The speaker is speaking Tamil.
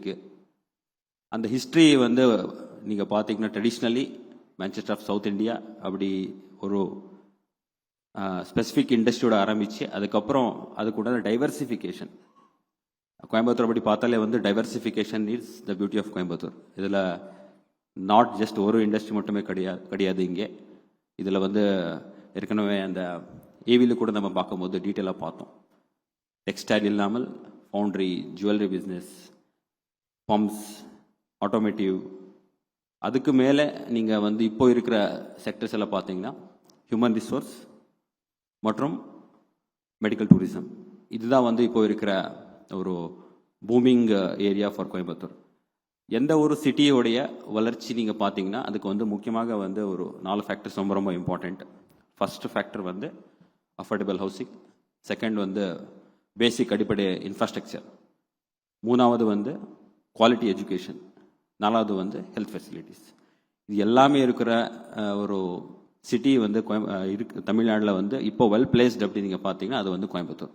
இருக்குது. அந்த ஹிஸ்ட்ரி வந்து நீங்கள் பார்த்தீங்கன்னா traditionally Manchester of south India அப்படி ஒரு ஸ்பெசிஃபிக் இண்டஸ்ட்ரியோட ஆரம்பித்து அதுக்கப்புறம் அதுக்குண்டான டைவர்சிஃபிகேஷன். கோயம்புத்தூர் அப்படி பார்த்தாலே வந்து diversification is the beauty of Coimbatore. இதில் நாட் ஜஸ்ட் ஒரு இண்டஸ்ட்ரி மட்டுமே கிடையாது இங்கே. இதில் வந்து ஏற்கனவே அந்த ஏவியில் கூட நம்ம பார்க்கும்போது டீட்டெயிலாக பார்த்தோம். டெக்ஸ்டைல் இல்லாமல் foundry, jewellery business, pumps, automotive, அதுக்கு மேலே நீங்கள் வந்து இப்போ இருக்கிற செக்டர்ஸ் எல்லாம் பார்த்தீங்கன்னா ஹியூமன் ரிசோர்ஸ் மற்றும் மெடிக்கல் டூரிசம். இதுதான் வந்து இப்போ இருக்கிற ஒரு பூமிங் ஏரியா ஃபார் கோயம்புத்தூர். எந்த ஒரு சிட்டியோடைய வளர்ச்சி நீங்கள் பார்த்தீங்கன்னா அதுக்கு வந்து முக்கியமாக வந்து ஒரு 4 ஃபேக்டர்ஸ் ரொம்ப ரொம்ப இம்பார்ட்டண்ட். ஃபர்ஸ்ட் ஃபேக்டர் வந்து அஃபோர்டபுள் ஹவுசிங், செகண்ட் வந்து பேசிக் அடிப்படை இன்ஃப்ராஸ்ட்ரக்சர், மூணாவது வந்து குவாலிட்டி எஜுகேஷன், நாலாவது வந்து ஹெல்த் ஃபெசிலிட்டிஸ். இது எல்லாமே இருக்கிற ஒரு சிட்டி வந்து தமிழ்நாட்டில் வந்து இப்போ வெல் பிளேஸ்ட் அப்படி நீங்கள் பார்த்தீங்கன்னா அது வந்து கோயம்புத்தூர்.